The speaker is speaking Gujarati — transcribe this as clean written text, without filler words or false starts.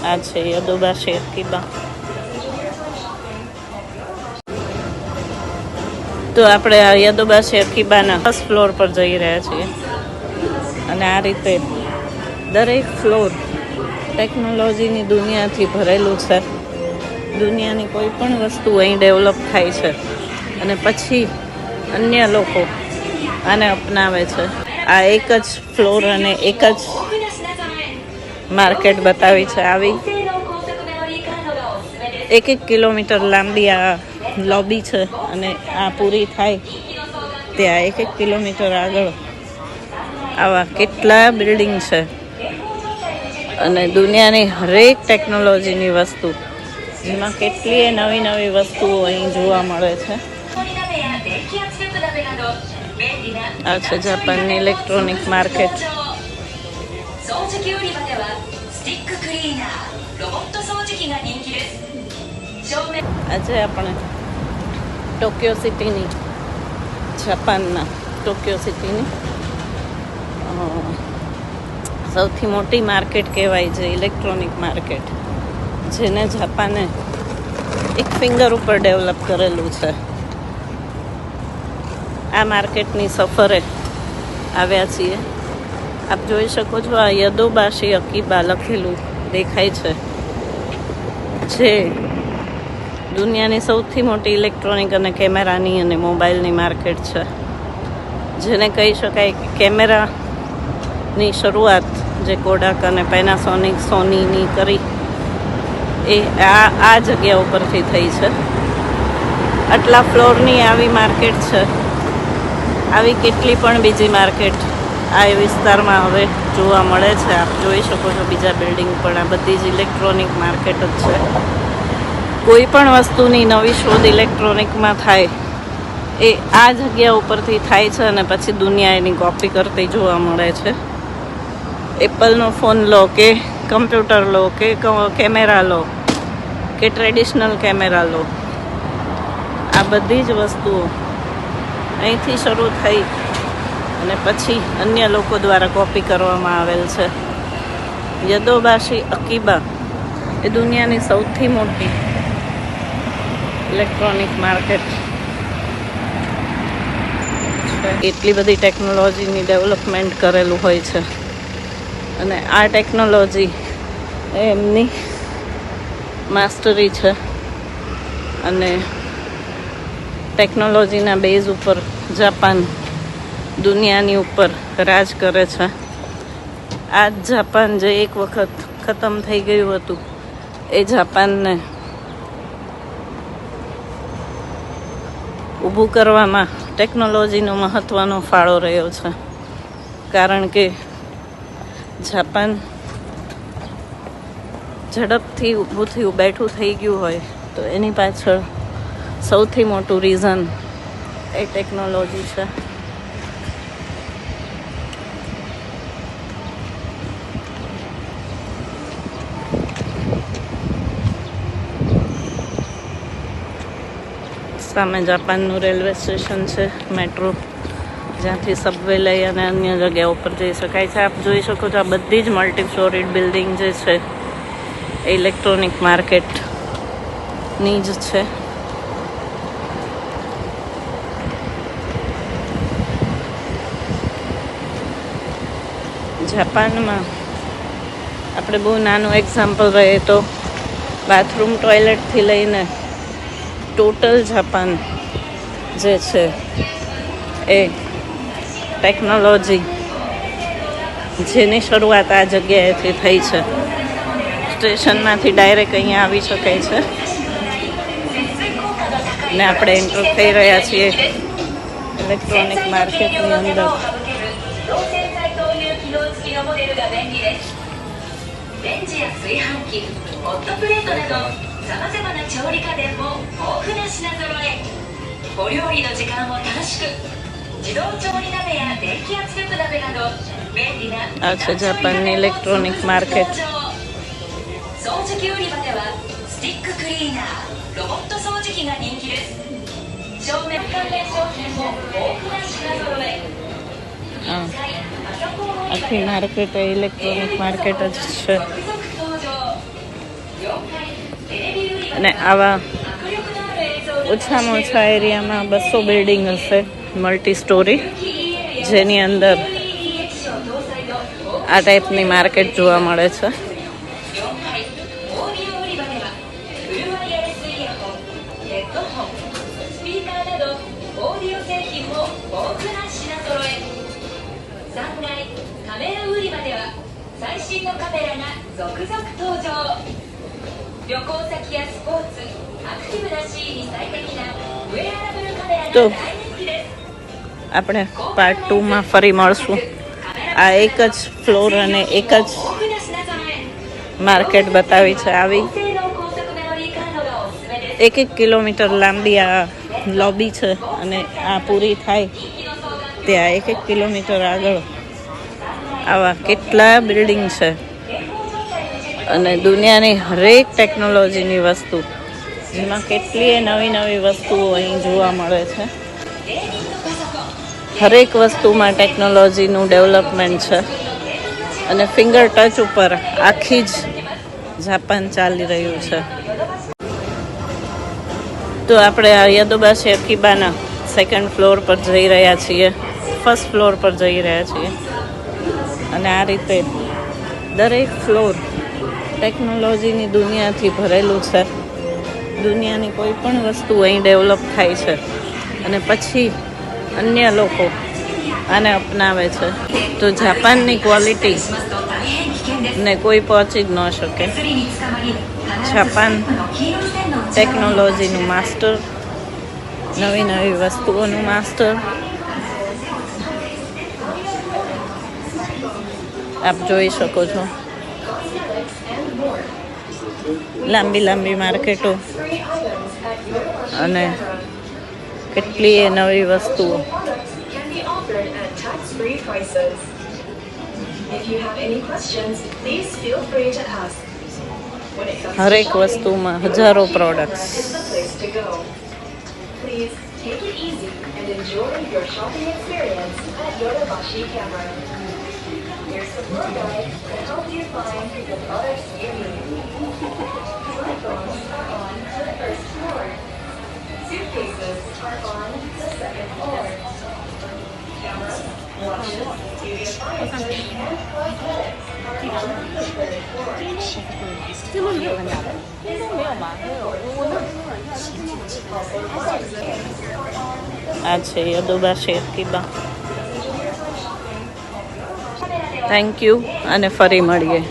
આ છે યદોબાશી અકીબા. તો આપણે આ યદોબાશી અકીબાના ફર્સ્ટ ફ્લોર પર જઈ રહ્યા છીએ અને આ રીતે દરેક ફ્લોર ટેકનોલોજીની દુનિયાથી ભરેલું છે. દુનિયાની કોઈ પણ વસ્તુ અહીં ડેવલપ થાય છે અને પછી અન્ય લોકો આને અપનાવે છે. આ એક જ ફ્લોર અને એક જ માર્કેટ બતાવી છે. આવી 1 કિલોમીટર લાંબી આ લોબી છે અને આ પૂરી થાય ત્યાં 1 કિલોમીટર આગળ આવા કેટલા બિલ્ડિંગ છે અને દુનિયાની હરેક ટેકનોલોજીની વસ્તુ, જેમાં કેટલીય નવી નવી વસ્તુઓ અહીં જોવા મળે છે. આ છે જાપાનની ઇલેક્ટ્રોનિક માર્કેટ. આજે આપણે ટોક્યો સિટીની, જાપાનના ટોક્યો સિટીની સૌથી મોટી માર્કેટ કહેવાય છે ઇલેક્ટ્રોનિક માર્કેટ, જેને જાપાને એક ફિંગર ઉપર ડેવલપ કરેલું છે. આ માર્કેટની સફરે આવ્યા છીએ. આપ જોઈ શકો છો આ યદોબાશી અકીબા લખેલું દેખાય છે, જે દુનિયાની સૌથી મોટી ઇલેક્ટ્રોનિક અને કેમેરાની અને મોબાઈલની માર્કેટ છે. જેને કહી શકાય કે કેમેરાની શરૂઆત જે કોડાક અને પેનાસોનિક સોનીની કરી એ આ જગ્યા ઉપરથી થઈ છે. આટલા ફ્લોરની આવી માર્કેટ છે. આવી કેટલી પણ બીજી માર્કેટ આ વિસ્તારમાં હવે જોવા મળે છે. આપ જોઈ શકો છો બીજા બિલ્ડિંગ પણ આ બધી જ ઇલેક્ટ્રોનિક માર્કેટ જ છે. કોઈ પણ વસ્તુની નવી શોધ ઇલેક્ટ્રોનિકમાં થાય એ આ જગ્યા ઉપરથી થાય છે અને પછી દુનિયા એની કોપી કરતી જોવા મળે છે. એપલનો ફોન લો કે કમ્પ્યુટર લો કે કેમેરા લો કે ટ્રેડિશનલ કેમેરા લો, આ બધી જ વસ્તુઓ અહીંથી શરૂ થઈ અને પછી અન્ય લોકો દ્વારા કોપી કરવામાં આવેલ છે. યદોબાશી અકીબા એ દુનિયાની સૌથી મોટી ઇલેક્ટ્રોનિક માર્કેટ છે. એટલી બધી ટેકનોલોજીની ડેવલપમેન્ટ કરેલું હોય છે અને આ ટેકનોલોજી એ એમની માસ્ટરી છે અને ટેકનોલોજીના બેઝ ઉપર જાપાન દુનિયાની ઉપર રાજ કરે છે. આ જ જાપાન જે એક વખત ખતમ થઈ ગયું હતું, એ જાપાનને ઊભું કરવામાં ટેકનોલોજીનો મહત્ત્વનો ફાળો રહ્યો છે. કારણ કે જાપાન ઝડપથી ઊભું થયું બેઠું થઈ ગયું હોય તો એની પાછળ સૌથી મોટું રીઝન એ ટેકનોલોજી છે. સામે જાપાનનું રેલવે સ્ટેશન છે, મેટ્રો, જ્યાંથી સબવે લઈ અને અન્ય જગ્યા ઉપર જઈ શકાય છે. આપ જોઈ શકો છો આ બધી જ મલ્ટી ફ્લોરિડ બિલ્ડિંગ જે છે એ ઇલેક્ટ્રોનિક માર્કેટની જ છે. જાપાનમાં આપણે બહુ નાનું એક્ઝામ્પલ રહીએ તો બાથરૂમ ટોયલેટથી લઈને ટોટલ જાપાન જે છે એ ટેકનોલોજી જેની શરૂઆત આ જગ્યાએથી થઈ છે. સ્ટેશનમાંથી ડાયરેક્ટ અહીંયા આવી શકાય છે ને આપણે એન્ટર થઈ રહ્યા છીએ ઇલેક્ટ્રોનિક માર્કેટની અંદર. આ છે જાપાનની ઇલેક્ટ્રોનિક માર્કેટ. આખી માર્કેટ ઇલેક્ટ્રોનિક માર્કેટ જ છે. અને આવા ઓછામાં ઓછા એરિયામાં 200 બિલ્ડિંગ હશે મલ્ટી સ્ટોરી, જેની અંદર આ ટાઈપની માર્કેટ જોવા મળે છે. તો આપણે પાર્ટ 2માં ફરી મળશું. આ એક જ ફ્લોર અને એક જ માર્કેટ બતાવી છે. આવી 1 કિલોમીટર લાંબી આ લોબી છે અને આ પૂરી થાય ત્યાં 1 કિલોમીટર આગળ આવા કેટલા બિલ્ડિંગ છે અને દુનિયાની હરેક ટેકનોલોજીની વસ્તુ, જેમાં કેટલીય નવી નવી વસ્તુઓ અહીં જોવા મળે છે. હરેક વસ્તુમાં ટેકનોલોજીનું ડેવલપમેન્ટ છે અને ફિંગર ટચ ઉપર આખી જ જાપાન ચાલી રહ્યું છે. તો આપણે આ યદોબાશી અકીબાના 2nd ફ્લોર પર જઈ રહ્યા છીએ, 1st ફ્લોર પર જઈ રહ્યા છીએ. અને આ રીતે દરેક ફ્લોર ટેકનોલોજીની દુનિયાથી ભરેલું છે. દુનિયાની કોઈ પણ વસ્તુ અહીં ડેવલપ થાય છે અને પછી અન્ય લોકો આને અપનાવે છે. તો જાપાનની ક્વોલિટી ને કોઈ પહોંચી જ ન શકે. જાપાન ટેકનોલોજીનું માસ્ટર, નવી નવી વસ્તુઓનું માસ્ટર. આપ જોઈ શકો છો લાંબી લાંબી માર્કેટો અને કેટલીય નવી વસ્તુઓ. હરેક વસ્તુમાં હજારો products. Here's the floor guide to help you find the products you need. Smartphones are on the 1st floor. Suitcases are on the 2nd floor. Cameras, watches, beauty appliances, and cosmetics are on the 3rd floor. આ છે યદોબાશી અકીબા. થેન્ક યુ અને ફરી મળીએ.